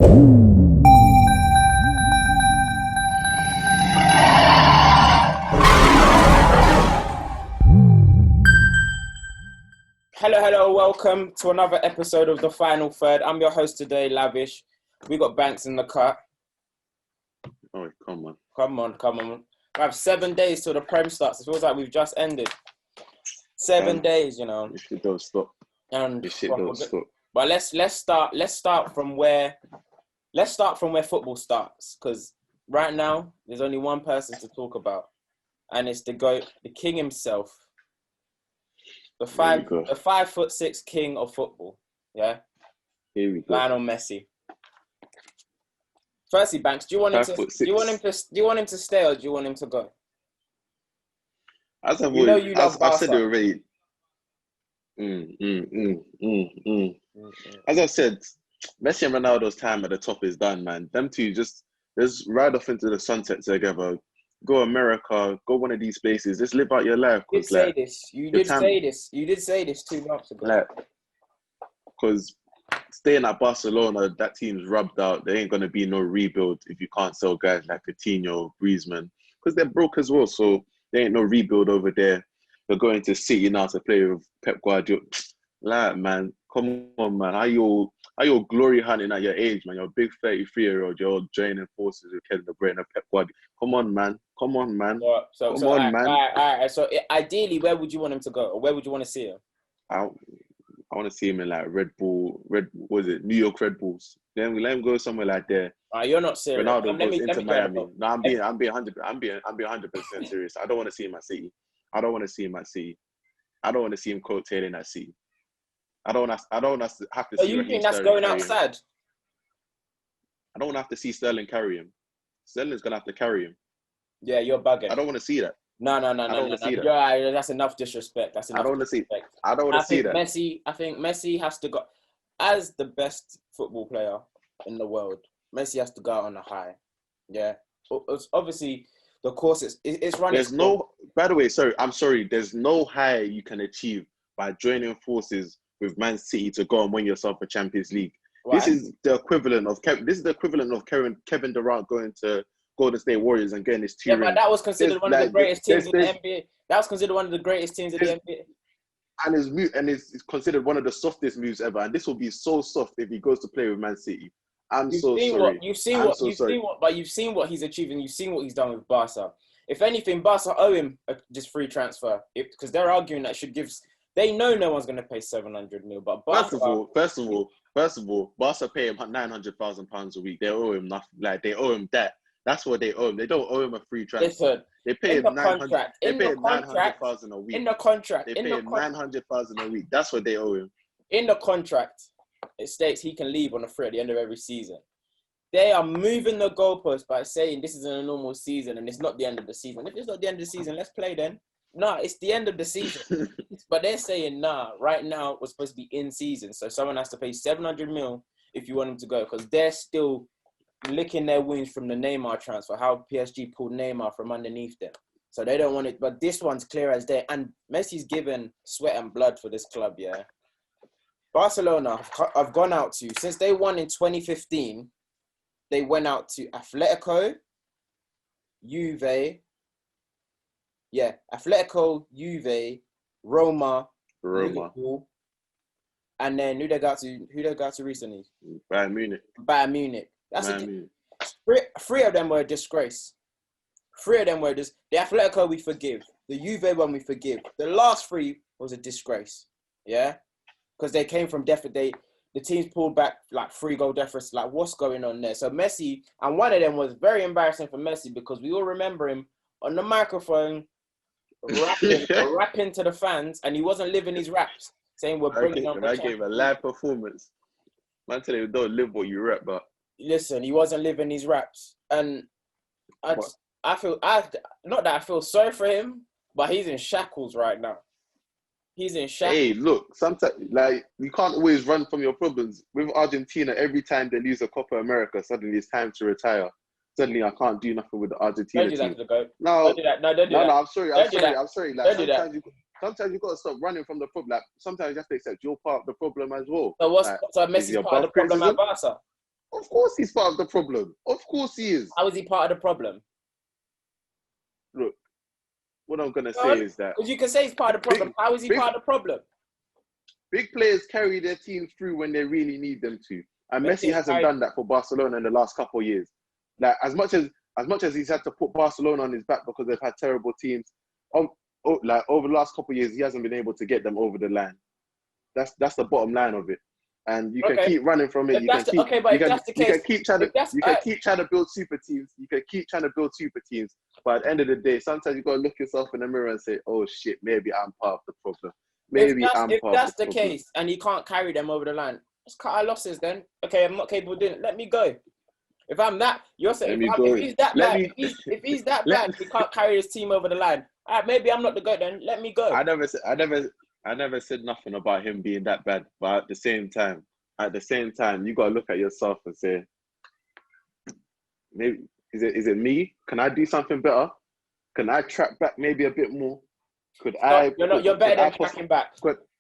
Hello, welcome to another episode of The Final Third. I'm your host today, Lavish. We got Banks in the cut. Oh, come on. We have 7 days till the Prem starts. It feels like we've just ended. 7 days, you know. This shit don't stop. And This shit don't stop. But let's start from where football starts, because right now there's only one person to talk about, and it's the GOAT, the king himself. The 5'6" king of football, yeah. Here we go. Lionel Messi. Firstly, Banks, do you want him to stay or do you want him to go? As I've said already. As I've said, Messi and Ronaldo's time at the top is done, man. Them two just ride off into the sunset together. Go America, go one of these places. Just live out your life. You did say this 2 months ago. Because staying at Barcelona, that team's rubbed out. There ain't going to be no rebuild if you can't sell guys like Coutinho, Griezmann. Because they're broke as well, so there ain't no rebuild over there. They're going to City now to play with Pep Guardiola. Man, come on, man. How you glory hunting at your age, man? You're a big 33-year-old. You're joining forces with Kevin De Bruyne and Pep Guardiola. Come on, man. So ideally, where would you want him to go? Or where would you want to see him? I want to see him in like New York Red Bulls. Then we let him go somewhere like there. You're not serious. Ronaldo goes into Miami. No, I'm being 100% serious. I don't want to see him at City. I don't want to see him coattailing at City. I don't want to have to see. You think that's going outside? I don't want to have to see Sterling carry him. Sterling's gonna have to carry him. Yeah, you're bugging. I don't want to see that. No. I don't want to see that. That's enough disrespect. I don't want to see that. I think Messi has to go as the best football player in the world. Messi has to go out on a high. Yeah, it's obviously the course it's running. By the way, I'm sorry. There's no high you can achieve by joining forces with Man City to go and win yourself a Champions League. Right. This is the equivalent of Kevin Durant going to Golden State Warriors and getting his 2 rings. But that was considered one of the greatest teams in the NBA. That was considered one of the greatest teams in the NBA. And it's considered one of the softest moves ever. And this will be so soft if he goes to play with Man City. You've seen what he's achieving. You've seen what he's done with Barca. If anything, Barca owe him this free transfer because they're arguing that should give. They know no one's going to pay 700 mil. But Barca, first of all, Barca pay him £900,000 a week. They owe him nothing. Like they owe him that. That's what they owe him. They don't owe him a free transfer. Listen, they pay him $900,000 a week. In the contract, they pay him $900,000 a week. That's what they owe him. In the contract, it states he can leave on a free at the end of every season. They are moving the goalpost by saying this isn't a normal season and it's not the end of the season. If it's not the end of the season, let's play then. No, it's the end of the season. But they're saying, right now we're supposed to be in season. So someone has to pay 700 mil if you want him to go because they're still licking their wounds from the Neymar transfer, how PSG pulled Neymar from underneath them. So they don't want it. But this one's clear as day. And Messi's given sweat and blood for this club, yeah. Barcelona have gone out to, since they won in 2015, they went out to Atletico, Juve, Roma, Liverpool, and then who they got to recently? Bayern Munich. Three of them were a disgrace. The Atletico we forgive. The Juve one we forgive. The last 3 was a disgrace. Yeah? Because they came from deficit. The teams pulled back like 3-goal deficits. Like, what's going on there? So Messi, and one of them was very embarrassing for Messi because we all remember him on the microphone rapping to the fans, and he wasn't living his raps, saying we're bringing on the champions. I gave a live performance. Man, tell you don't live what you rap, but listen, he wasn't living his raps, and I feel not that I feel sorry for him, but he's in shackles right now. He's in shackles. Hey, look, sometimes like you can't always run from your problems. With Argentina, every time they lose a Copa America, suddenly it's time to retire. Suddenly I can't do nothing with the Argentina team. Don't do that. No, I'm sorry. Like sometimes you got to stop running from the problem. Like sometimes you have to accept you're part of the problem as well. So Messi's part of the problem at Barca? Of course he's part of the problem. Of course he is. How is he part of the problem? Look, what I'm going to say is that... Because you can say he's part of the problem. How is he part of the problem? Big players carry their teams through when they really need them to. And Messi hasn't done that for Barcelona in the last couple of years. Like, as much as he's had to put Barcelona on his back because they've had terrible teams, like over the last couple of years, he hasn't been able to get them over the line. That's the bottom line of it. And you can keep running from it. You can keep trying to build super teams. You can keep trying to build super teams. But at the end of the day, sometimes you got to look yourself in the mirror and say, "Oh shit, maybe I'm part of the problem." If that's the case, and you can't carry them over the line, let's cut our losses then. Okay, I'm not capable of doing it. Let me go. If I'm that, you're saying if he's that bad, if he's that bad, he can't carry his team over the line. All right, maybe I'm not the goat then. Let me go. I never said nothing about him being that bad. But at the same time, you gotta look at yourself and say, maybe is it me? Can I do something better? Can I track back maybe a bit more? You're better than tracking back.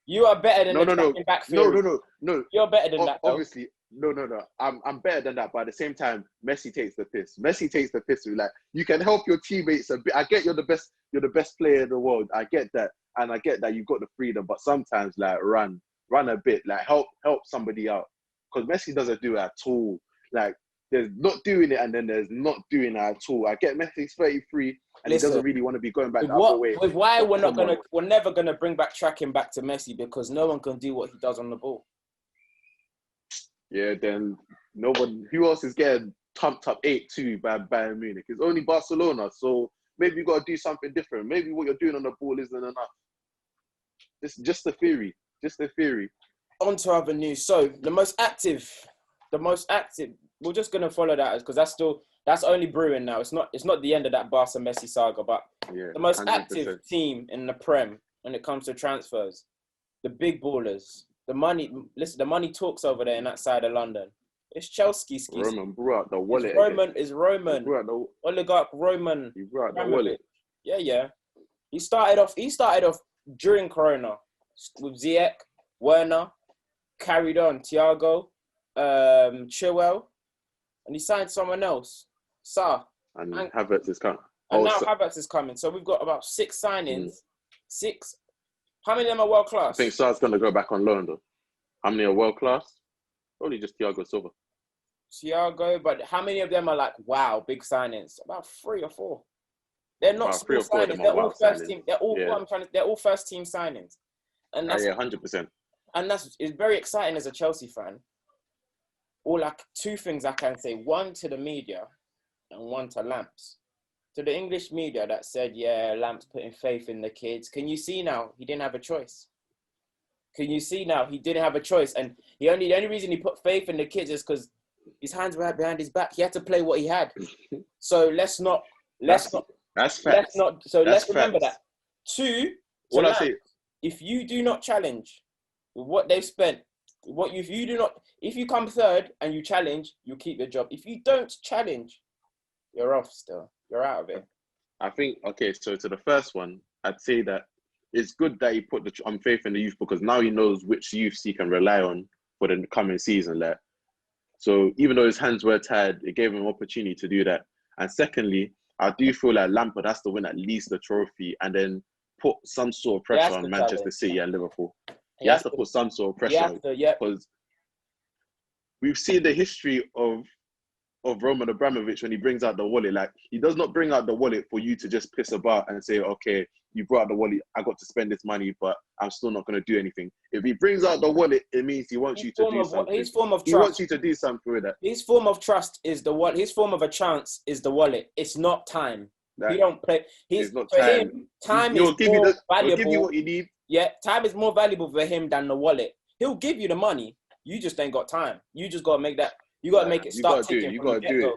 You are better than tracking back theory. No. You're better than that. Obviously, no. I'm better than that. But at the same time, Messi takes the piss. Like, you can help your teammates a bit. I get you're the best player in the world. I get that, and I get that you've got the freedom. But sometimes, like, run a bit. Like, help somebody out. Because Messi doesn't do it at all. Like, there's not doing it, and then there's not doing it at all. I get Messi's 33. And he doesn't really want to be going back the other way. With why we're never gonna bring back tracking back to Messi, because no one can do what he does on the ball. Yeah, then no one. Who else is getting thumped up 8-2 by Bayern Munich? It's only Barcelona. So maybe you got to do something different. Maybe what you're doing on the ball isn't enough. Just a theory. On to other news. So the most active. We're just gonna follow that because that's only brewing now. It's not the end of that Barca Messi saga, but the most 100%. Active team in the Prem when it comes to transfers, the big ballers, the money. Listen, the money talks over there in that side of London. It's Chelsea. Roman brought out the wallet. It's Roman. Oligarch Roman. He brought out the wallet. Yeah. He started off during Corona with Ziyech, Werner, carried on Thiago, Chilwell, and he signed someone else. And Havertz is coming. Havertz is coming. So we've got about 6 signings. 6. How many of them are world class? I think Sar's going to go back on loan though. How many are world class? Probably just Thiago Silva. But how many of them are like, wow, big signings? About 3 or 4. They're not small signings. They're all first team. They're all first team signings. And that's 100%. And it's very exciting as a Chelsea fan. Or like 2 things I can say. 1 to the media and 1 to Lamps. To the English media that said, yeah, Lamps putting faith in the kids. Can you see now? He didn't have a choice. Can you see now? He didn't have a choice. And the only reason he put faith in the kids is because his hands were behind his back. He had to play what he had. So let's remember that. 2, what I say, if you do not challenge with what they've spent, if you come third and you challenge, you keep your job. If you don't challenge, you're off still. You're out of it. I think, okay, so to the first one, I'd say that it's good that he put the faith in the youth because now he knows which youths he can rely on for the coming season. Like, so even though his hands were tired, it gave him an opportunity to do that. And secondly, I do feel like Lampard has to win at least the trophy and then put some sort of pressure on Manchester City and Liverpool. He has to put some sort of pressure because we've seen the history of Roman Abramovich when he brings out the wallet. Like, he does not bring out the wallet for you to just piss about and say, okay, you brought out the wallet, I got to spend this money, but I'm still not going to do anything. If he brings out the wallet, it means he wants you to do something. His form of trust. He wants you to do something with that. His form of trust is the wallet. His form of a chance is the wallet. It's not time. He don't play. It's not time. Time is more valuable. He'll give you what you need. Yeah, time is more valuable for him than the wallet. He'll give you the money. You just ain't got time. You just got to make that. You got to make it start ticking. You got to do it.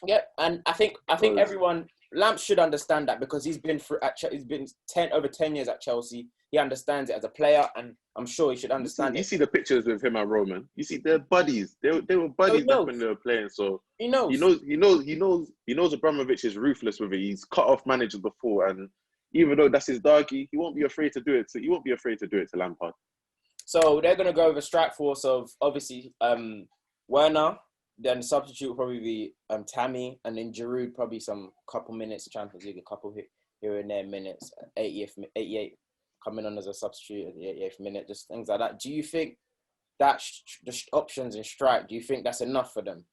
Yeah, and I think everyone, Lamps should understand that because he's been over 10 years at Chelsea. He understands it as a player, and I'm sure he should understand it. You see the pictures with him and Roman. You see they're buddies. They were buddies back when they were playing. So he knows. He knows Abramovich is ruthless with it. He's cut off managers before, and even though that's his doggy, he won't be afraid to do it. He won't be afraid to do it to Lampard. So they're gonna go with a strike force of obviously Werner, then substitute will probably be Tammy, and then Giroud probably some couple minutes Champions League, a couple here and there minutes, 88 coming on as a substitute at the 88th minute, just things like that. Do you think that the options in strike, do you think that's enough for them?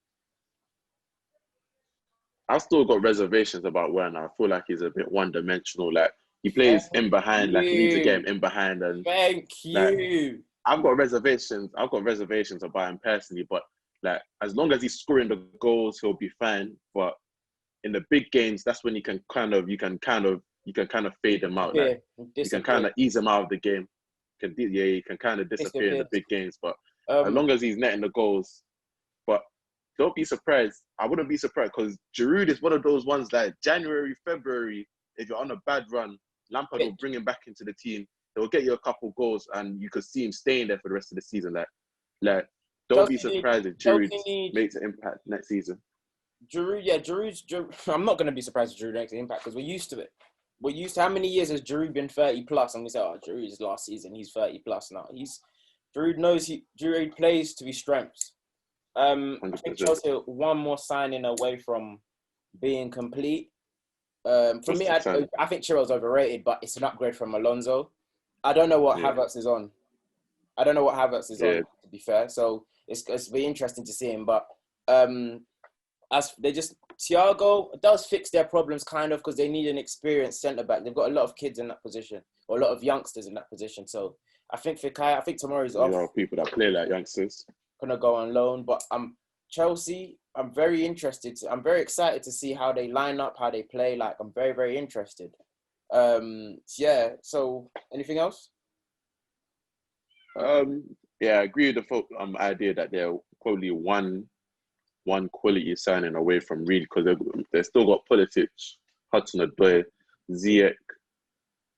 I've still got reservations about Werner. I feel like he's a bit one-dimensional. Like, he plays in behind, like he needs to get him in behind. And Thank you. Like, I've got reservations about him personally, but like as long as he's scoring the goals, he'll be fine. But in the big games, that's when you can kind of fade him out. Like, you can kind of ease him out of the game. You can kind of disappear in the big games. But as long as he's netting the goals, but don't be surprised. I wouldn't be surprised because Giroud is one of those ones that January, February, if you're on a bad run, Lampard will bring him back into the team. He'll get you a couple goals, and you could see him staying there for the rest of the season. Like don't be surprised if Giroud makes an impact next season. Giroud. I'm not going to be surprised if Giroud makes an impact because we're used to it. We're used to how many years has Giroud been 30 plus, and we say, "Oh, Giroud's last season, he's 30 plus now." Giroud plays to his strengths. I think Chelsea are one more signing away from being complete. For me, I think Chilwell's overrated, but it's an upgrade from Alonso. I don't know what Havertz is on. To be fair. So it's be interesting to see him. But Thiago does fix their problems kind of because they need an experienced centre-back. They've got a lot of kids in that position, or a lot of youngsters in that position. So I think tomorrow's off. A lot of people that play like youngsters. Gonna go on loan, but Chelsea, I'm very interested. I'm very excited to see how they line up, how they play. Like, I'm very, very interested. So anything else? I agree with the idea that they're probably one quality signing away from really, because they've still got Pulisic, Hudson-Odoi, Ziyech.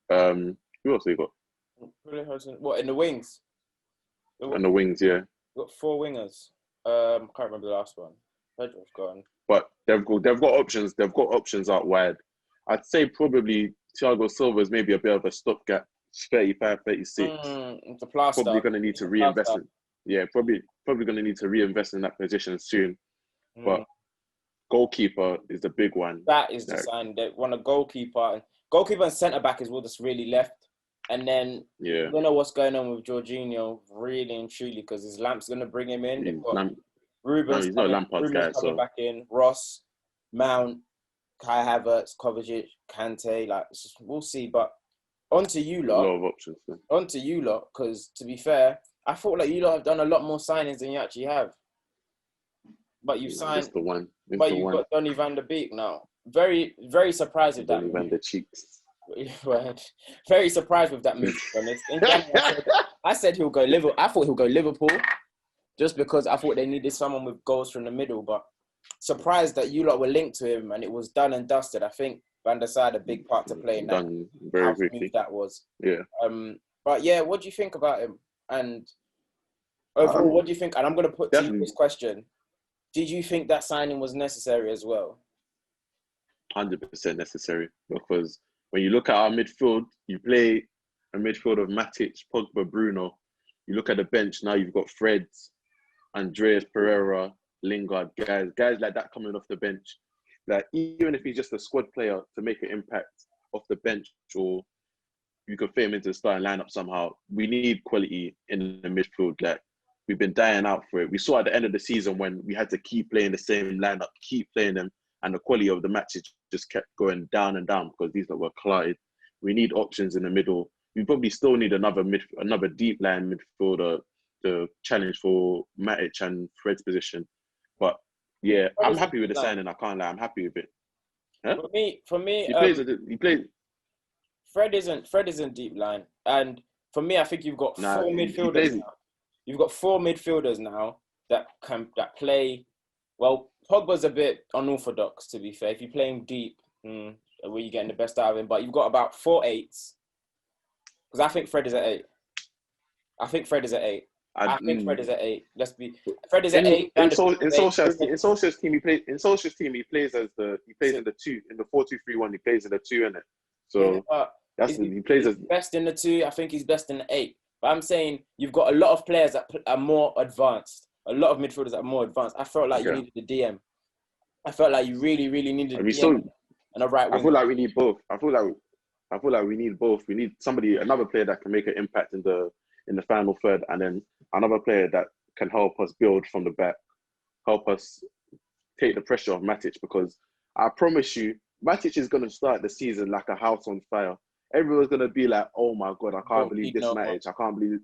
Who else they got? What, in the wings? In the wings, yeah. We've got 4 wingers. Can't remember the last one. Pedro's gone. But they've got options. They've got options out wide. I'd say probably Thiago Silva is maybe a bit of a stopgap. 35, 36. It's a plaster. Probably going to need to reinvest in. Yeah, probably going to need to reinvest in that position soon. But goalkeeper is the big one. That is the sign. They want a goalkeeper. Goalkeeper and centre back is what that's really left. And then I don't know what's going on with Jorginho, really and truly, because his Lamp's going to bring him in. They've got Ruben's he's not Lampard's guy, coming back in. Ross, Mount, Kai Havertz, Kovacic, Kante. Like, we'll see. But onto you lot. A lot of options. Man. Onto you lot, because to be fair, I thought like you lot have done a lot more signings than you actually have. But you've signed. That's the one. You've got Donny van der Beek now. Very, very surprised with that. Donny van der Cheeks. Very surprised with that move, to be honest. In January, I said he'll go Liverpool. I thought he'll go Liverpool, just because I thought they needed someone with goals from the middle. But surprised that you lot were linked to him and it was done and dusted. I think Van der Sar had a big part to play in that. Done very quickly. That was. Yeah. But yeah, what do you think about him? And overall, what do you think? And I'm going to put to you this question: did you think that signing was necessary as well? 100% necessary, because when you look at our midfield, you play a midfield of Matic, Pogba, Bruno. You look at the bench now, you've got Fred, Andreas Pereira, Lingard, guys like that coming off the bench. Like, even if he's just a squad player to make an impact off the bench, or you could fit him into the starting lineup somehow, we need quality in the midfield. Like, we've been dying out for it. We saw at the end of the season when we had to keep playing the same lineup, keep playing them, and the quality of the matches just kept going down and down because these were clotted. We need options in the middle. We probably still need another deep line midfielder to challenge for Matic and Fred's position. But yeah, I'm happy with the signing. I can't lie. I'm happy with it. Huh? For me, he plays. Fred isn't deep line, and for me, I think you've got 4 midfielders now. You've got 4 midfielders now that play well. Pogba's a bit unorthodox, to be fair. If you're playing deep, where you're getting the best out of him, but you've got about 4 8s. Because I think Fred is at 8. I think Fred is at 8. Fred is at 8. In Solskjaer's team, he plays in the 2, in the 4-2-3-1. He plays in the 2, innit? So he plays as best in the 2. I think he's best in the 8. But I'm saying you've got a lot of players that are more advanced. a lot of midfielders that are more advanced. I felt like you needed the DM. I felt like you really, really needed a DM and a right wing. I feel like we need both. I feel like we need both. We need another player that can make an impact in the final third, and then another player that can help us build from the back, help us take the pressure off Matic, because I promise you, Matic is going to start the season like a house on fire. Everyone's going to be like, oh my God, I can't believe this Matic. I can't believe it.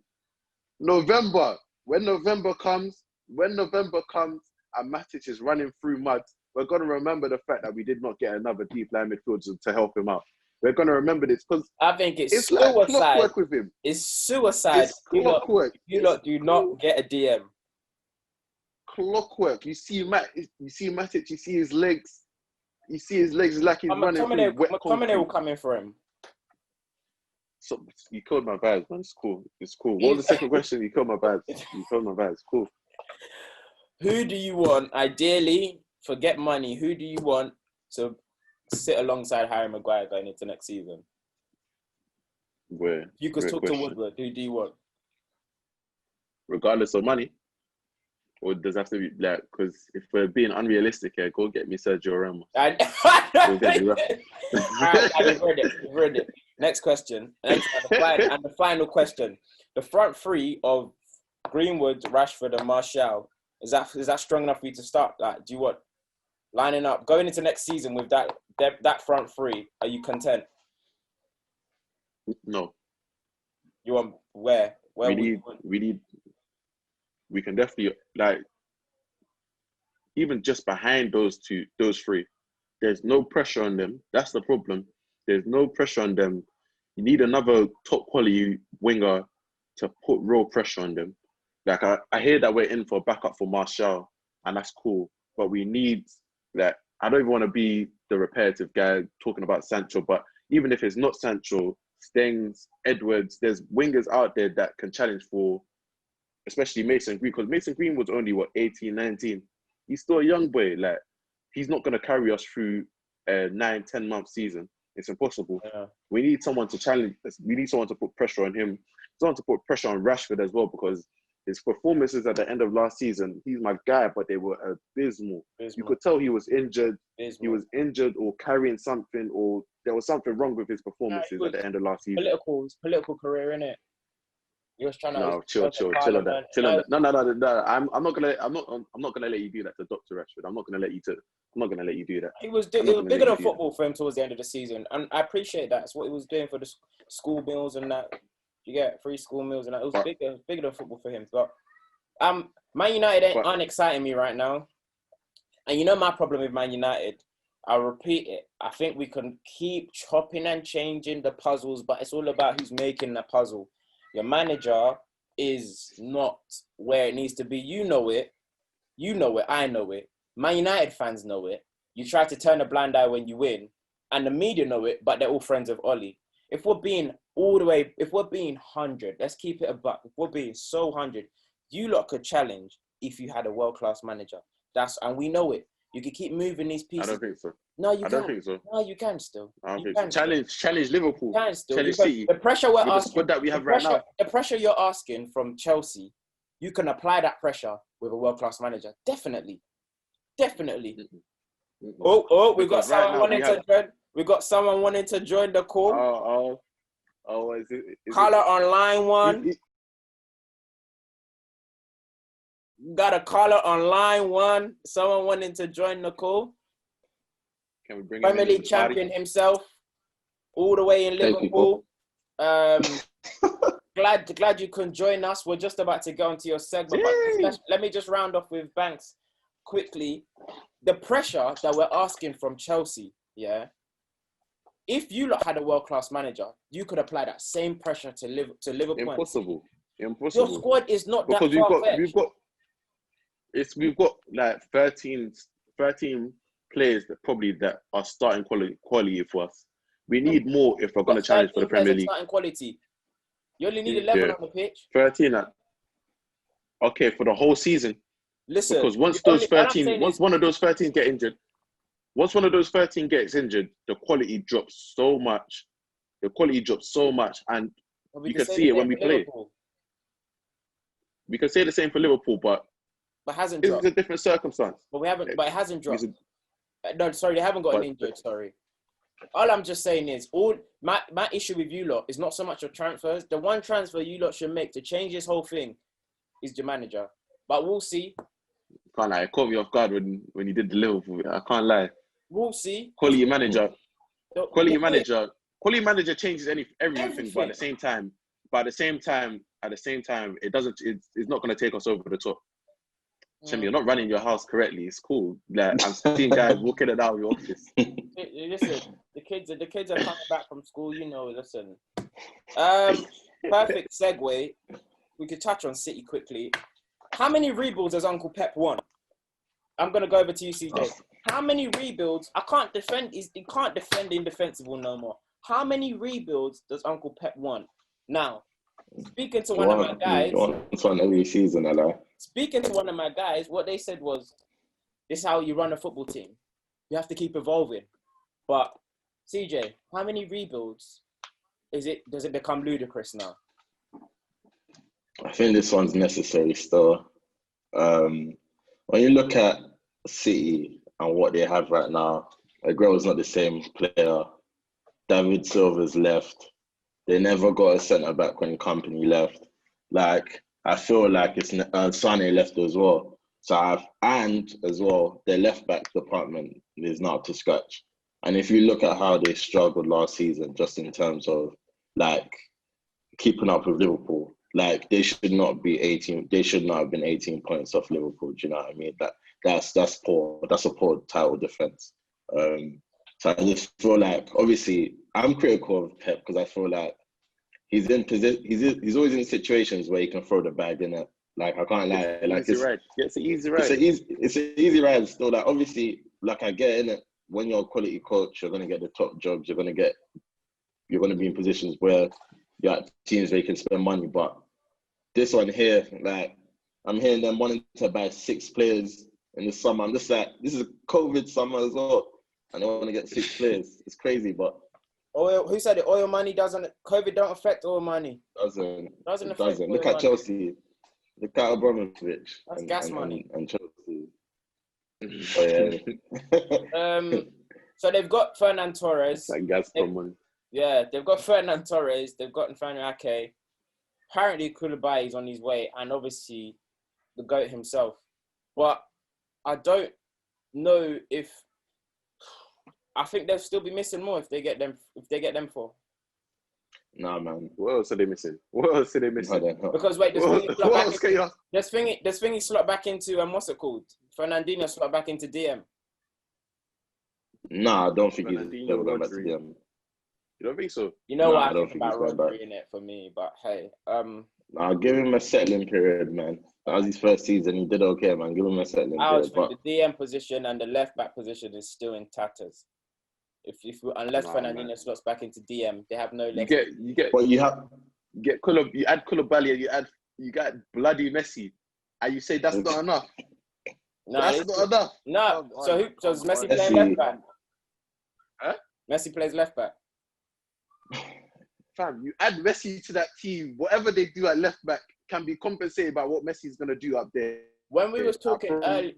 November. When November comes and Matic is running through mud, we're going to remember the fact that we did not get another deep line midfielder to help him out. We're going to remember this because I think it's suicide. Like clockwork with him. It's suicide. It's clockwork. You lot do not get a DM. Clockwork. You see Matic, you see his legs. You see his legs like he's running through wet McTominay will come in for him. So, you killed my vibes, man. It's cool. What was the second question? You killed my vibes. Cool. Who do you want, ideally, forget money, who do you want to sit alongside Harry Maguire going into next season? Where? You could talk to Woodward. Who do you want? Regardless of money? Or does it have to be like, because if we're being unrealistic here, go get me Sergio Ramos. I've read it. Next question. And the final question. The front three of Greenwood, Rashford, and Martial, is that strong enough for you to start? Like, do you want lining up going into next season with that front three? Are you content? No. You want where? We can definitely, like, even just behind those three, there's no pressure on them. That's the problem. There's no pressure on them. You need another top quality winger to put real pressure on them. Like, I hear that we're in for a backup for Martial, and that's cool. But we need that. I don't even want to be the repetitive guy talking about Sancho, but even if it's not Sancho, Stengs, Edwards, there's wingers out there that can challenge for, especially Mason Green, because Mason Green was only, 18, 19. He's still a young boy. Like, he's not going to carry us through a 9-10 month season. It's impossible. Yeah. We need someone to challenge us. We need someone to put pressure on him. Someone to put pressure on Rashford as well, because his performances at the end of last season, he's my guy, but they were abysmal. You could tell he was injured. He was injured or carrying something, or there was something wrong with his performances at the end of last season. Political career, innit? He was trying to chill on that. No. I'm not gonna let you do that to Dr. Rashford. I'm not gonna let you do that. It was bigger than football for him towards the end of the season, and I appreciate that. It's what he was doing for the school meals and that. You get free school meals and that. It was bigger than football for him. But Man United aren't exciting me right now. And you know my problem with Man United. I'll repeat it. I think we can keep chopping and changing the puzzles, but it's all about who's making the puzzle. Your manager is not where it needs to be. You know it. I know it. Man United fans know it. You try to turn a blind eye when you win, and the media know it, but they're all friends of Ollie. If we're being 100, let's keep it a buck. If we're being so 100, you lot could challenge if you had a world-class manager. And we know it. You can keep moving these pieces. I don't think so. No, you I don't think so. No, you can still. I don't think so. Challenge Liverpool. You can still. Challenge City. The pressure we're asking. The squad that we have right now. The pressure you're asking from Chelsea, you can apply that pressure with a world-class manager. Definitely. Oh, we got someone wanting to join. We got someone wanting to join the call. Is it? Caller on line 1. Got a caller on line 1. Someone wanting to join the call. Can we bring Premier League champion himself, all the way in Liverpool. Glad you can join us. We're just about to go into your segment, but let me just round off with Banks quickly. The pressure that we're asking from Chelsea, yeah. If you lot had a world-class manager, you could apply that same pressure to Liverpool. Impossible. Your squad is not that far-fetched. We've got like 13 players that are starting quality for us. We need more if we're going to challenge for the Premier League. Starting quality. You only need 11 on the pitch. 13. Okay, for the whole season. Listen, because once one of those 13 get injured, once one of those 13 gets injured, the quality drops so much. And you can see it when we play. We can say the same for Liverpool, but but hasn't It's dropped. a different circumstance. But it hasn't dropped. No, sorry, they haven't gotten injured. Sorry. All I'm just saying is, my issue with you lot is not so much your transfers. The one transfer you lot should make to change this whole thing is your manager. But we'll see. Can't lie. It caught me off guard when you did the Liverpool. I can't lie. We'll see. Quality manager changes everything. But at the same time, it's not going to take us over the top. Shem, you're not running your house correctly. It's cool. Like, I'm seeing guys walking it out of your office. Listen, the kids are coming back from school. You know, listen. Perfect segue. We could touch on City quickly. How many rebuilds has Uncle Pep won? I'm gonna go over to you, CJ. How many rebuilds? He can't defend the indefensible no more. How many rebuilds does Uncle Pep want? Now, speaking to one of my guys, it's one every season, I lie. Speaking to one of my guys, what they said was, "This is how you run a football team. You have to keep evolving." But CJ, how many rebuilds does it become ludicrous now? I think this one's necessary still. When you look at City and what they have right now, Aguero's not the same player. David Silva's left. They never got a centre back when Company left. Like, I feel like it's Sane left as well. And as well, their left back department is not up to scratch. And if you look at how they struggled last season, just in terms of like keeping up with Liverpool, like they should not have been 18 points off Liverpool. Do you know what I mean? That's poor. That's a poor title defense. So I just feel like, obviously, I'm critical of Pep because I feel like he's always in situations where he can throw the bag in it. Like, I can't lie. Like, it's an easy ride. It's an easy ride still. Like, obviously, like, I get in it. When you're a quality coach, you're gonna get the top jobs. You're gonna be in positions where you're at teams where you can spend money. But this one here, like, I'm hearing them wanting to buy 6 players in the summer. I'm just like, this is a COVID summer as well, and they want to get 6 players. It's crazy, but oil. Who said it? Oil money doesn't. COVID don't affect oil money. Doesn't affect. Look at Chelsea. Look at Abramovich. That's gas money. And Chelsea. Oh, yeah. So they've got Fernan Torres. Like Gazprom money. Yeah, they've got Fernan Torres. They've got Nathaniel Ake. Apparently, Koulibaly is on his way, and obviously, the GOAT himself. But I don't know if. I think they'll still be missing more if they get them. If they get them for. Nah, man. What else are they missing? Because wait, does Thingy slot back into what's it called? Fernandinho slot back into DM. Nah, I don't think he's ever going back to DM. You don't think so? You know what I think about Rodri in it for me, but hey, I'll give him a settling period, man. That was his first season. He did okay, man. Give him a settling period. But the DM position and the left back position is still in tatters. Unless Fernandinho slots back into DM, they have no left. You get Koulibaly, you got bloody Messi, and you say that's not enough. That's not enough. No. So does Messi play left back? Huh? Messi plays left back. Fam, you add Messi to that team, whatever they do at left back can be compensated by what Messi's gonna do up there. When we was talking earlier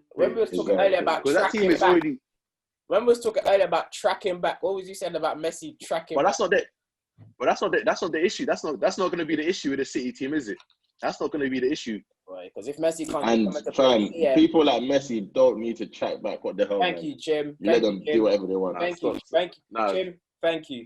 about tracking back. When we was talking earlier about tracking back, what was you saying about Messi tracking? But that's not the issue. That's not going to be the issue with the City team, is it? That's not going to be the issue. Right, because if Messi can't... And people like Messi don't need to track back. What the hell, Thank you, Jim. Let them do whatever they want. Thank you, Jim. Thank you.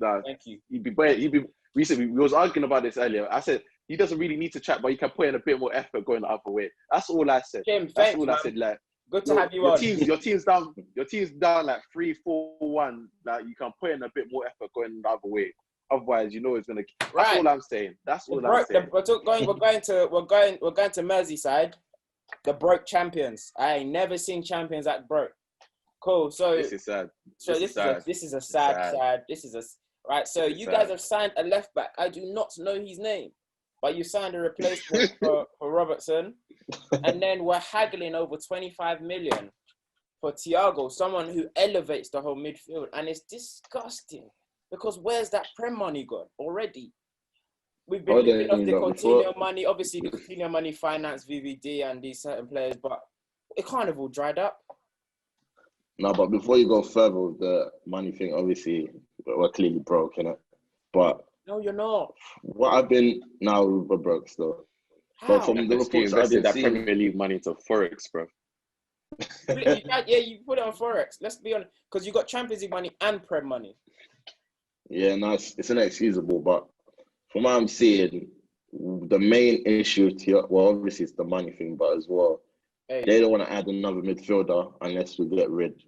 We was arguing about this earlier. I said, he doesn't really need to track, but he can put in a bit more effort going the other way. That's all I said. Jim, that's all I said, like... Good to have you on. Your team's down like 3-4-1. Like, you can put in a bit more effort going the other way. Otherwise, you know it's gonna. That's all I'm saying. I'm saying. We're going to Merseyside. The broke champions. I ain't never seen champions that broke. Cool. So this is sad. So this is a sad. Right. So you guys have signed a left back. I do not know his name, but you signed a replacement for Robertson. And then we're haggling over 25 million for Thiago, someone who elevates the whole midfield. And it's disgusting because where's that Prem money gone already? We've been living off the Coutinho money. Obviously, the Coutinho money financed VVD and these certain players. But it kind of all dried up. No, but before you go further with the money thing, obviously we're clearly broke, innit? But no, you're not. What I've been now we're broke still. How? But from the You reports invested that seen, Premier League money into Forex, bro. You put it on Forex. Let's be honest, because you got Champions League money and Prem money. Yeah, no, it's inexcusable. But from what I'm seeing, the main issue obviously it's the money thing, but as well, they don't want to add another midfielder unless we get rid.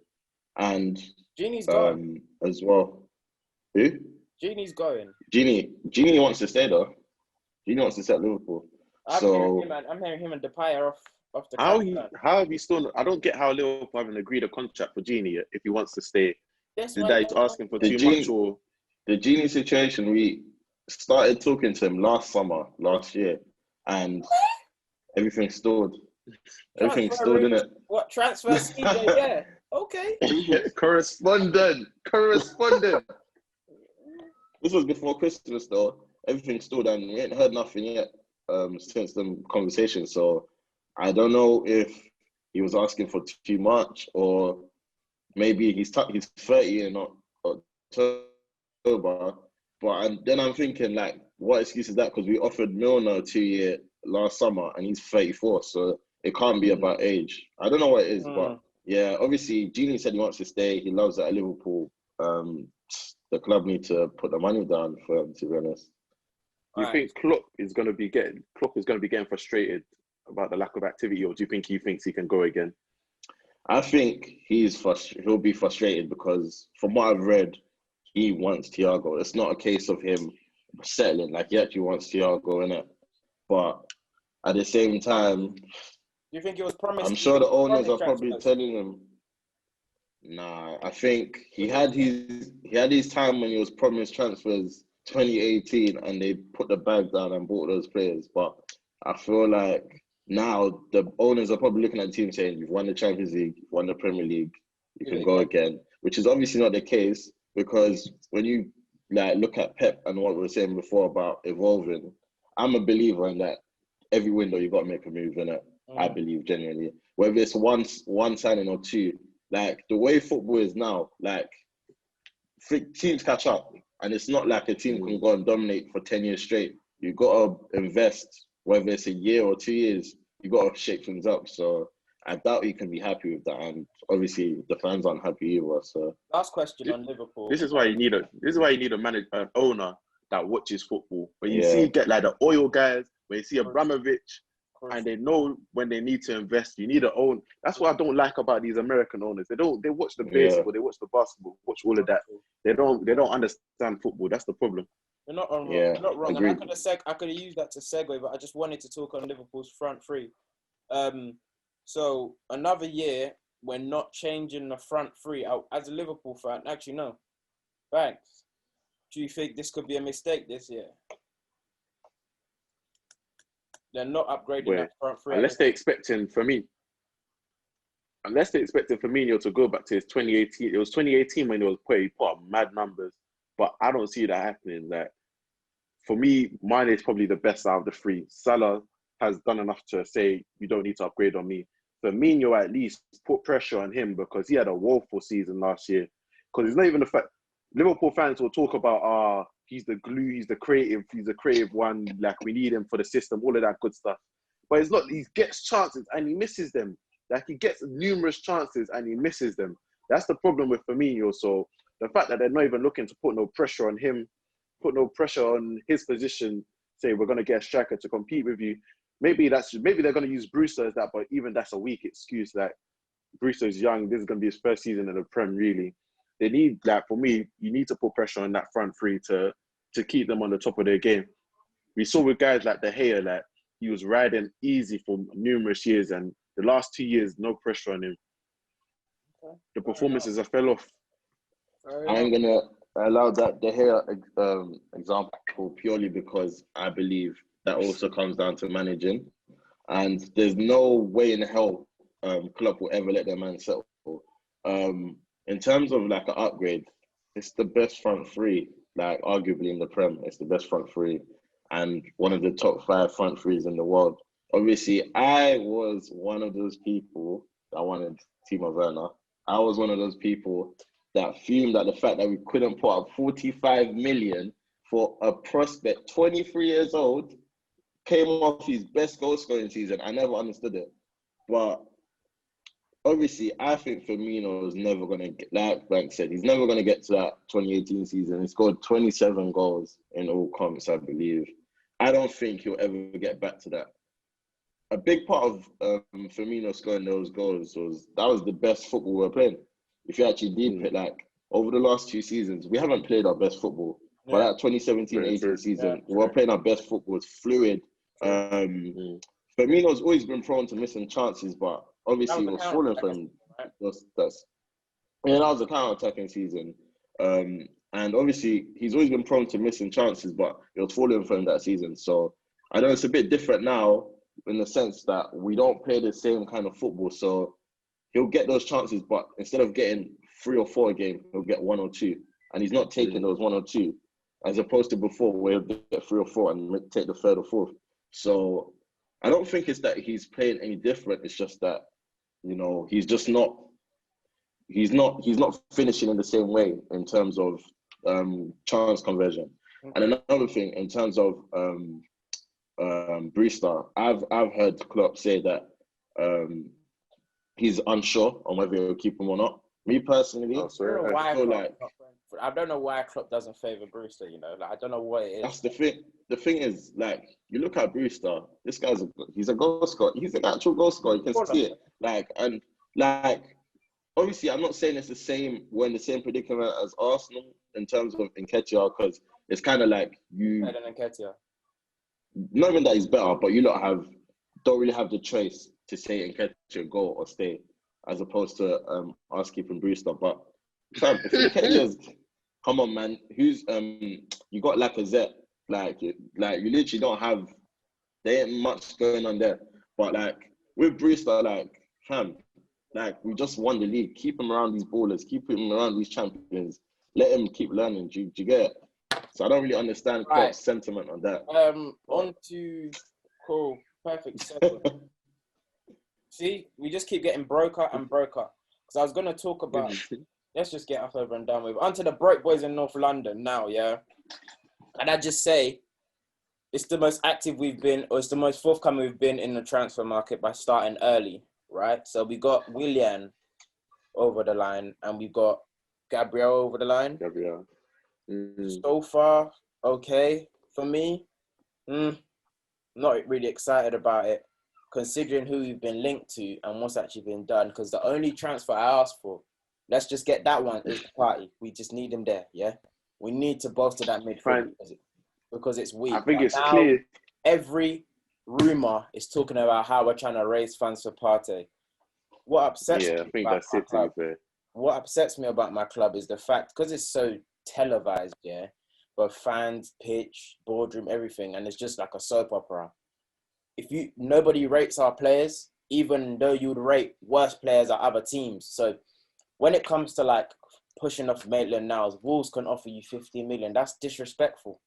And Genie's going as well. Who? Genie's going. Genie wants to stay though. Genie wants to stay at Liverpool. I'm hearing him and Depay are off the. How have you still? I don't get how Liverpool haven't agreed a contract for Genie if he wants to stay. Is that he's asking for too much or? The Genie situation, we started talking to him last year, and everything stalled. Everything stalled, innit? What transfer season? Yeah. Okay. Correspondent. This was before Christmas, though. Everything stalled, and we ain't heard nothing yet since the conversation. So I don't know if he was asking for too much, or maybe he's 30 in October. But then I'm thinking, like, what excuse is that? Because we offered Milner a 2-year last summer, and he's 34, so it can't be about age. I don't know what it is, but yeah, obviously, Genie said he wants to stay. He loves it at Liverpool. The club need to put the money down for him, to be honest. Do you think Klopp is going to be getting frustrated about the lack of activity, or do you think he thinks he can go again? I think he'll be frustrated because from what I've read, he wants Thiago. It's not a case of him settling. Like, he actually wants Thiago, innit? But at the same time, you think it was promised? I'm sure the owners are probably telling him. Nah, I think he had his time when he was promised transfers 2018, and they put the bag down and bought those players. But I feel like now the owners are probably looking at the team saying, "You've won the Champions League, you've won the Premier League, you can go again," which is obviously not the case, because when you look at Pep and what we were saying before about evolving, I'm a believer in that. Every window you got to make a move in it. I believe genuinely, whether it's one signing or two. Like, the way football is now, like, teams catch up, and it's not like a team can go and dominate for 10 years straight. You got to invest, whether it's a year or 2 years. You got to shake things up. So I doubt you can be happy with that, and obviously the fans aren't happy either. So last question on Liverpool. This is why you need a manager, an owner that watches football. When you see get like the oil guys, when you see Abramovich, and they know when they need to invest. You need to own. That's what I don't like about these American owners. They watch the baseball, they watch the basketball, watch all of that. They don't understand football. That's the problem. You're not wrong. You're not wrong. And I could have used that to segue, but I just wanted to talk on Liverpool's front three. So another year, we're not changing the front three. As a Liverpool fan, actually no. Thanks. Do you think this could be a mistake this year? They're not upgrading that front three. Unless they're expecting Firmino to go back to his 2018. It was 2018 when he put up mad numbers, but I don't see that happening. Like, for me, Mane is probably the best out of the three. Salah has done enough to say you don't need to upgrade on me. Firmino at least put pressure on him because he had a woeful season last year. Because it's not even the fact Liverpool fans will talk about he's the glue, he's the creative one, like we need him for the system, all of that good stuff. But it's not, he gets chances and he misses them. Like, he gets numerous chances and he misses them. That's the problem with Firmino. So the fact that they're not even looking to put no pressure on him, put no pressure on his position, say we're going to get a striker to compete with you. Maybe they're going to use Brewster as that, but even that's a weak excuse. Like, Brewster's young, this is going to be his first season in the Prem, really. They need, for me, you need to put pressure on that front three to keep them on the top of their game. We saw with guys like De Gea, he was riding easy for numerous years, and the last 2 years, no pressure on him. Okay. The performances have fell off. I'm going to allow that De Gea example purely because I believe that also comes down to managing. And there's no way in hell Klopp will ever let their man settle. In terms of an upgrade, it's the best front three, arguably in the Prem. It's the best front three and one of the top 5 front threes in the world. Obviously, I was one of those people I wanted Timo Werner. I was one of those people that fumed at the fact that we couldn't put up 45 million for a prospect, 23 years old, came off his best goal scoring season. I never understood it. But obviously, I think Firmino is never going to get, like Frank said, he's never going to get to that 2018 season. He scored 27 goals in all comps, I believe. I don't think he'll ever get back to that. A big part of Firmino scoring those goals was the best football we were playing. If you actually deep it, like over the last 2 seasons, we haven't played our best football. Yeah. But that 2017-18 season, we were playing our best football. It's fluid. Firmino's always been prone to missing chances, but obviously it was falling for him. That was a counter-attacking season. And obviously he's always been prone to missing chances, but it was falling for him that season. So I know it's a bit different now in the sense that we don't play the same kind of football. So he'll get those chances, but instead of getting 3 or 4 a game, he'll get 1 or 2. And he's not taking those 1 or 2, as opposed to before where he'll get 3 or 4 and take the 3rd or 4th. So I don't think it's that he's playing any different. It's just that, you know, he's not finishing in the same way in terms of chance conversion. And another thing, in terms of Brewster, I've heard Klopp say that he's unsure on whether he'll keep him or not. Me personally, I don't know why Klopp doesn't favour Brewster. You know, like I don't know what it is. That's the thing. The thing is, like, you look at Brewster. This guy's he's a goal scorer. He's an actual goal scorer. You can see it. Obviously, I'm not saying it's the same. We're in the same predicament as Arsenal in terms of Nketiah, because it's kind of like you. Better than Nketiah. Not even that he's better, but you don't really have the choice to say Nketiah go or stay, as opposed to us keeping Brewster. But fam, if Nketiah's, come on, man, who's you got Lacazette, like you literally don't have. There ain't much going on there, but like with Brewster, like fam. Like, we just won the league. Keep him around these ballers. Keep him around these champions. Let him keep learning. Do you get it? So I don't really understand Klopp's sentiment on that. On to... Cool. Perfect. See, we just keep getting broker. Because I was going to talk about... Let's just get off over and done with. On to the broke boys in North London now, yeah? And I just say, it's the most active we've been, or it's the most forthcoming we've been in the transfer market by starting early. Right, so we got Willian over the line, and we've got Gabriel over the line. Gabriel. So far, okay for me. Not really excited about it, considering who we've been linked to and what's actually been done. Because the only transfer I asked for, let's just get that one, is the party. We just need him there, yeah. We need to bolster that midfield because it's weak. I think it's clear. Every rumor is talking about how we're trying to raise funds for Partey. What upsets me about my club is the fact, because it's so televised, yeah, but fans, pitch, boardroom, everything, and it's just like a soap opera. Nobody rates our players, even though you would rate worse players at other teams. So when it comes to like pushing off Maitland-Niles, Wolves can offer you 50 million. That's disrespectful,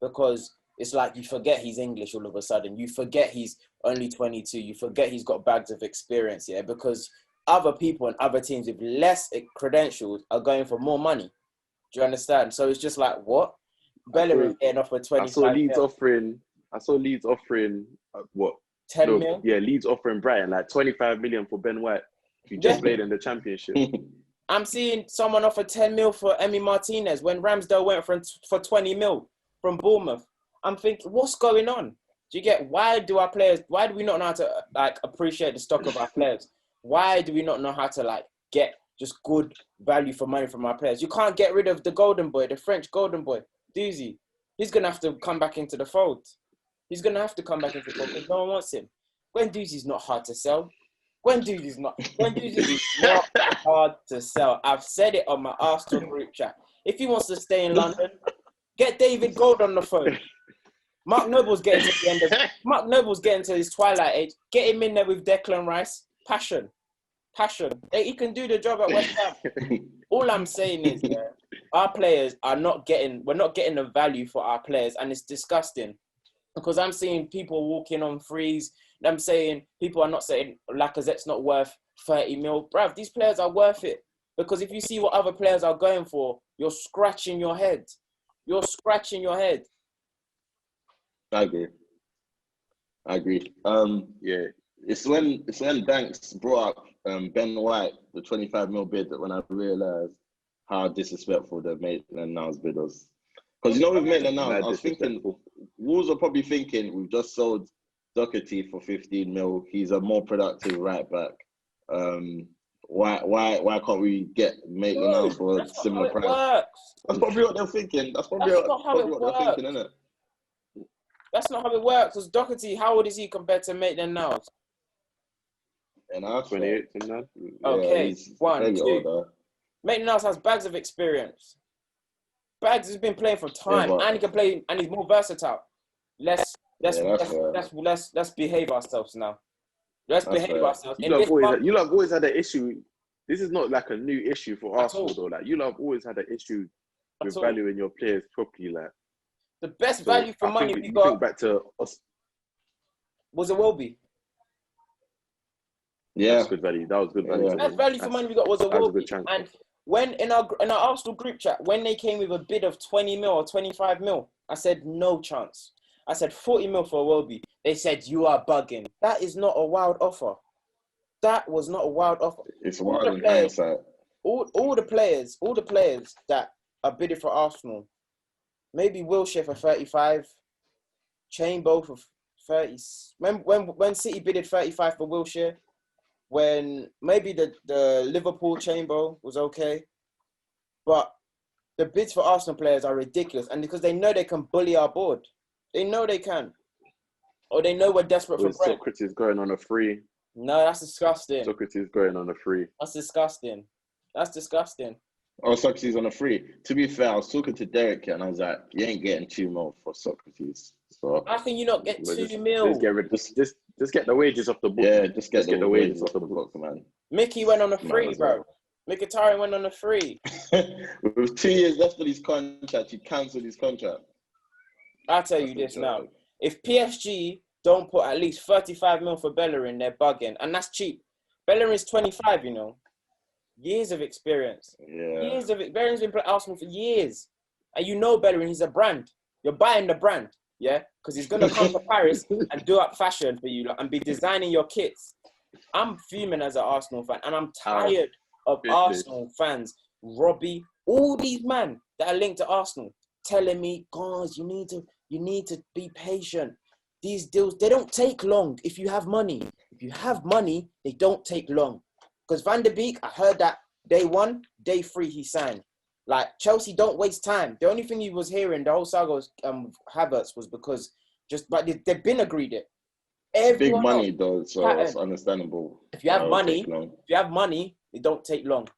because it's like you forget he's English all of a sudden. You forget he's only 22. You forget he's got bags of experience, yeah? Because other people and other teams with less credentials are going for more money. Do you understand? So it's just like, what? Bellerin getting offered 25 I saw Leeds offering, what? 10 mil? Yeah, Leeds offering Brighton, like 25 million for Ben White, who just played in the Championship. I'm seeing someone offer 10 mil for Emi Martinez when Ramsdale went for 20 mil from Bournemouth. I'm thinking, what's going on? Do you get, why do we not know how to like appreciate the stock of our players? Why do we not know how to like get just good value for money from our players? You can't get rid of the golden boy, the French golden boy, Doozy. He's going to have to come back into the fold. He's going to have to come back into the fold because no one wants him. Gwen Doozy's not hard to sell. Gwen Doozy's not hard to sell. I've said it on my Arsenal group chat. If he wants to stay in London, get David Gold on the phone. Mark Noble's getting to his twilight age. Get him in there with Declan Rice. Passion. He can do the job at West Ham. All I'm saying is, yeah, our players we're not getting the value for our players, and it's disgusting. Because I'm seeing people walking on frees. I'm saying people are not saying Lacazette's not worth 30 mil. Bruv, these players are worth it. Because if you see what other players are going for, you're scratching your head. You're scratching your head. I agree. Yeah. It's when Banks brought up Ben White, the 25 mil bid, that when I realised how disrespectful the Maitland-Niles bid was. Because with Maitland-Niles, I was thinking, Wolves are probably thinking, we've just sold Doherty for 15 mil. He's a more productive right back. Why can't we get Maitland-Niles for a similar price? Works. That's probably what they're thinking. That's probably what they're thinking, isn't it? That's not how it works. Because Doherty, how old is he compared to Maitland-Niles? And I'm 28, yeah, okay, he's 1, 2. Older. Maitland-Niles has bags of experience. Bags has been playing for time, and he can play, and he's more versatile. Let's behave ourselves now. Let's behave ourselves. You have always had an issue. This is not like a new issue for Arsenal, though. Like, you have always had an issue with valuing your players properly. Like, the best value for money we got. Think back to us. Was a Welby. Yeah, that's good value. That was good value. The best value for money we got was a Welby. And when in our Arsenal group chat, when they came with a bid of 20 mil or 25 mil, I said no chance. I said 40 mil for a Welby. They said you are bugging. That is not a wild offer. That was not a wild offer. It's wild in hindsight. All the players that are bidding for Arsenal, maybe Wilshere for 35, Chambo for 30. When City bidded 35 for Wilshere, when maybe the Liverpool Chambo was okay, but the bids for Arsenal players are ridiculous, and because they know they can bully our board, they know they can, or they know we're desperate for bread. Socrates going on a free. No, that's disgusting. Socrates going on a free. That's disgusting. Oh, Socrates on a free. To be fair, I was talking to Derek and I was like, you ain't getting 2 mil for Socrates. So how can you not get 2 mil? Just get the wages off the book. Yeah, just get the wages off the book, man. Mickey went on a free, bro. Mkhitaryan went on a free. With 2 years left on his contract, he cancelled his contract. I'll tell you this now. If PSG don't put at least 35 mil for Bellerin, they're bugging. And that's cheap. Bellerin's 25, you know. Years of experience. Yeah. Bellerin's been playing Arsenal for years. And you know Bellerin, he's a brand. You're buying the brand, yeah? Because he's going to come to Paris and do up fashion for you and be designing your kits. I'm fuming as an Arsenal fan. And I'm tired of Arsenal fans. Robbie, all these men that are linked to Arsenal telling me, guys, you need to be patient. These deals, they don't take long if you have money. If you have money, they don't take long. Because Van der Beek, I heard that day 1, day 3 he signed. Like, Chelsea don't waste time. The only thing he was hearing, the whole saga was Havertz was because but they've been agreed it. Big money though, so it's understandable. If you have money, it don't take long.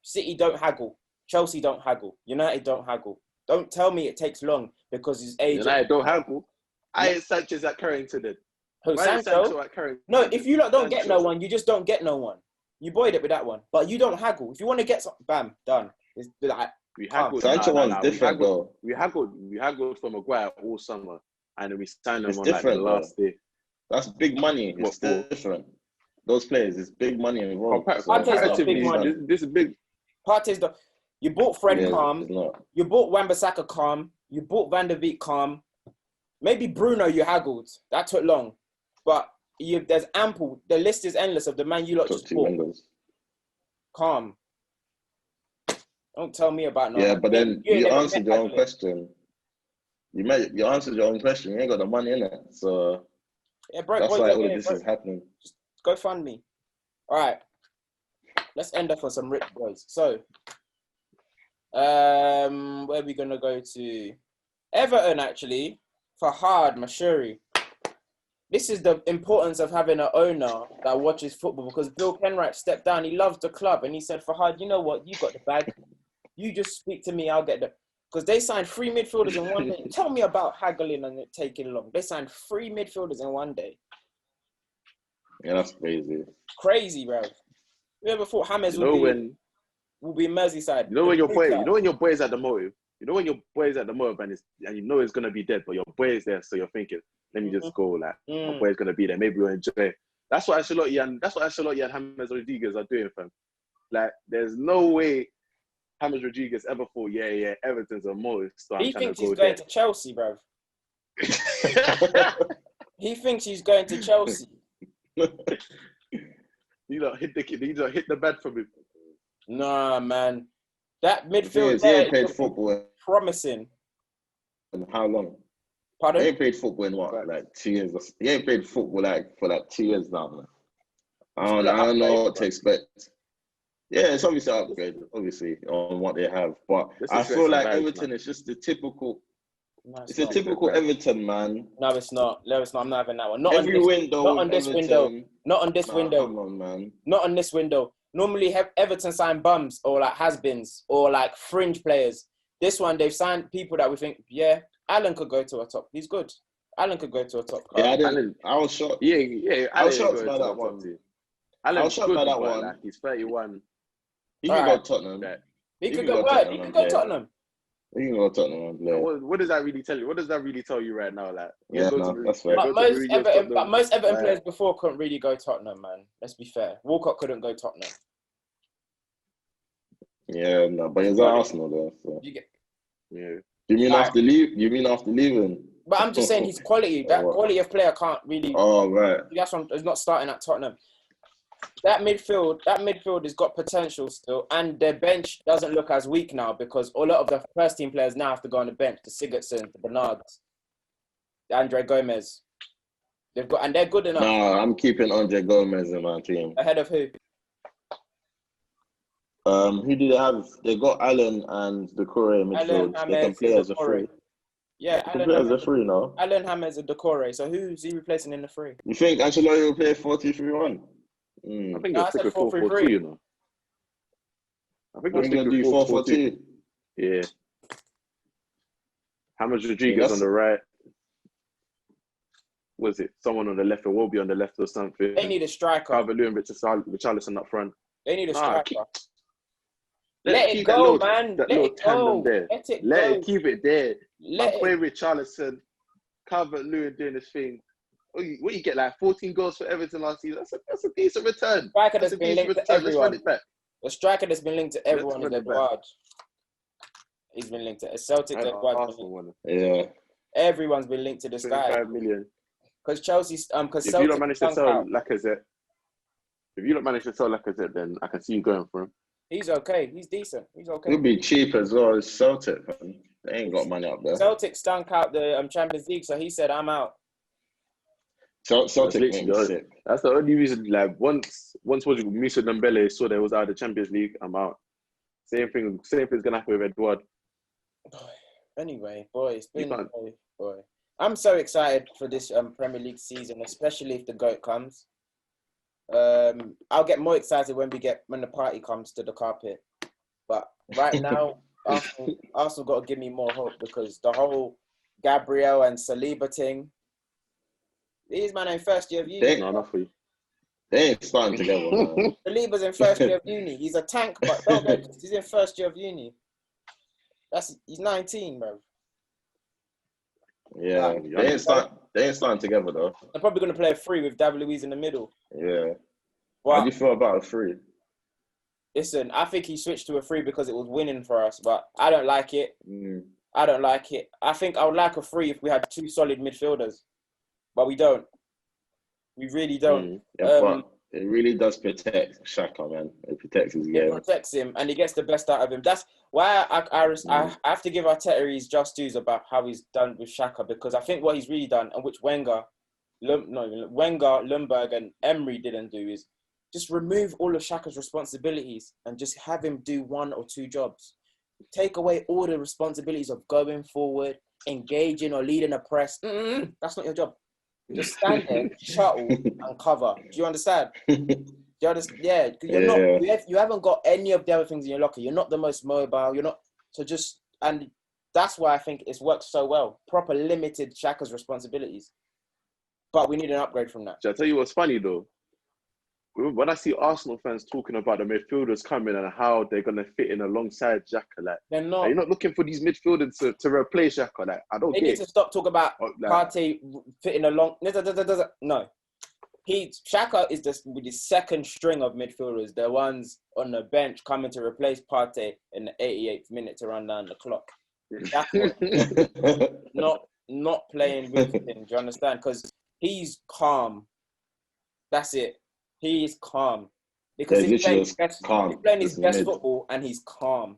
City don't haggle. Chelsea don't haggle. United don't haggle. Don't tell me it takes long because his age. United don't haggle. I ain't Sanchez at Carrington then. Who, Sancho? No, if you don't get no one, you just don't get no one. You buoyed it with that one. But you don't haggle. If you want to get something, bam, done. It's like, we haggled. Sancho one's different though. We haggled for Maguire all summer. And then we signed them on different, like the last day. That's big money. It's different. Those players, it's big money involved. Partey's not big money. This is big. Partey's the... You bought Fred calm. You bought Wan-Bissaka calm. You bought Van der Beek calm. Maybe Bruno you haggled. That took long. But there's ample. The list is endless of the man you lot just bought. Calm. Don't tell me about no. Yeah, but then you answered your own question. You answered your own question. You ain't got the money in it. So yeah, bro, that's why all of this is happening. Just go fund me. All right. Let's end up on some rich boys. So where are we gonna go to? Everton, actually. Fahad Mashuri. This is the importance of having an owner that watches football, because Bill Kenwright stepped down. He loves the club and he said, Fahad, you know what? You got the bag. You just speak to me. I'll get the... Because they signed 3 midfielders in 1 day. Tell me about haggling and it taking long. They signed 3 midfielders in 1 day. Yeah, that's crazy. Crazy, bro. You ever thought James will be Merseyside? You know when your boy is at the motive. You know when your boy is at the motive and you know it's gonna be dead, but your boy is there, so you're thinking, let me just go. Like my boy is gonna be there. Maybe we'll enjoy it. That's what Ancelotti and James Rodriguez are doing, fam. Like, there's no way James Rodriguez ever thought, Everton's a motive star. He thinks he's going to Chelsea, bruv. He thinks he's going to Chelsea. You know, hit the bed from him. Nah, man. That midfield he ain't played football. Promising. And how long? Pardon? He ain't played football in what, like 2 years? He ain't played football for 2 years now, man. I don't know what to expect. Yeah, it's obviously an upgrade, obviously, on what they have. But I feel like Everton is just the typical... No, it's a typical Everton, man. No, it's not. No, it's not. I'm not having that one. Not on this window. Not on this window. Not on this window. Come on, man. Not on this window. Normally, Everton sign bums or like has-beens or like fringe players. This one, they've signed people that we think, Alan could go to a top. He's good. Alan could go to a top club. Yeah, I was shocked. Yeah. I was shocked by that one. I was shocked by that one. Like, he's 31. He can go Tottenham. He could go Tottenham. He could go Tottenham. He can go Tottenham. What does that really tell you? What does that really tell you right now? Like, that's fair. But most Everton players before couldn't really go Tottenham, man. Let's be fair. Walcott couldn't go Tottenham. Yeah, no, but he's at Arsenal though. So. Yeah. You mean after leaving? But I'm just saying his quality. That quality of player can't really. Oh right. That's one. It's not starting at Tottenham. That midfield has got potential still, and their bench doesn't look as weak now because a lot of the first team players now have to go on the bench. The Sigurdsson, the Bernards, the Andre Gomez. They're good enough. No, I'm keeping Andre Gomez in my team. Ahead of who? Who do they have? They got Allen and Decore in midfield. They can play as a free. Yeah, they can play as a free now. Allen, James, and Decore. So who's he replacing in the free? You think Ancelotti will play 4-2-3-1? I think he'll stick with 4-4-2, you know. I think he'll stick with 4-4-2. Yeah. James Rodriguez on the right. Was it someone on the left or will be on the left or something? They need a striker. Calvert-Lewin, Richarlison up front. They need a striker. Let it go, man. Let it go. Let it keep it there. My boy Richarlison, Calvert-Lewin doing this thing. What you get, like 14 goals for Everton last season? That's a decent return. Striker that's been linked to everyone. Let's run it back. The striker that's been linked to everyone is Edouard. He's been linked to Celtic. Yeah. Everyone's been linked to this guy. 5 million. Because Chelsea's, if you don't manage to sell Lacazette, then I can see you going for him. He's okay. He's decent. He's okay. He'll be cheap as well as Celtic. Man. They ain't got money up there. Celtic stunk out the Champions League, so he said, "I'm out." Celtic makes me sick. That's the only reason. Like once Musa Dembele saw that he was out of the Champions League, I'm out. Same thing's gonna happen with Edouard. Anyway, it's been boy. I'm so excited for this Premier League season, especially if the GOAT comes. I'll get more excited when the party comes to the carpet. But right now, Arsenal got to give me more hope because the whole Gabriel and Saliba thing. These men are in first year of uni. They ain't starting together. Saliba's in first year of uni. He's a tank, but he's in first year of uni. He's 19, bro. Yeah, they ain't starting together though. They're probably gonna play a free with David Luiz in the middle. Yeah. How do you feel about a free? Listen, I think he switched to a free because it was winning for us, but I don't like it. I don't like it. I think I would like a free if we had two solid midfielders, but we don't. We really don't. Yeah, but it really does protect Xhaka, man. It protects his game. It protects him, and he gets the best out of him. That's why I have to give Arteta his just dues about how he's done with Xhaka, because I think what he's really done, and which Wenger, Ljungberg, and Emery didn't do, is just remove all of Xhaka's responsibilities and just have him do one or two jobs. Take away all the responsibilities of going forward, engaging or leading a press. That's not your job. Just stand there, shuttle, and cover. Do you understand? Yeah, because you haven't got any of the other things in your locker. You're not the most mobile. You're not. And that's why I think it's worked so well. Proper limited Xhaka's responsibilities. But we need an upgrade from that. Shall I tell you what's funny though? When I see Arsenal fans talking about the midfielders coming and how they're gonna fit in alongside Xhaka, like they're not. You're not looking for these midfielders to replace Xhaka. Like I don't. They need to stop talking about Partey fitting along. No. Xhaka is with the second string of midfielders, the ones on the bench coming to replace Partey in the 88th minute to run down the clock. That's what, not playing with him. Do you understand? Because he's calm. That's it. He is calm because he's playing his best football and he's calm.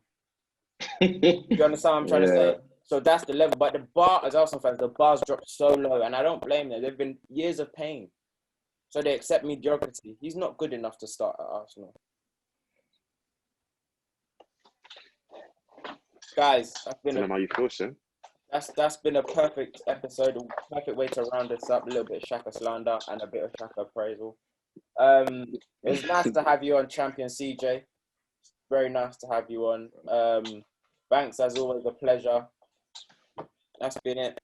Do you understand what I'm trying to say? So that's the level. But the bar, as Arsenal fans, the bar's dropped so low, and I don't blame them. They've been years of pain. So they accept mediocrity. He's not good enough to start at Arsenal. Guys, that's been a perfect episode, a perfect way to round this up. A little bit of Xhaka slander and a bit of Xhaka appraisal. It was nice to have you on, Champion CJ. Very nice to have you on. Thanks, as always, a pleasure. That's been it.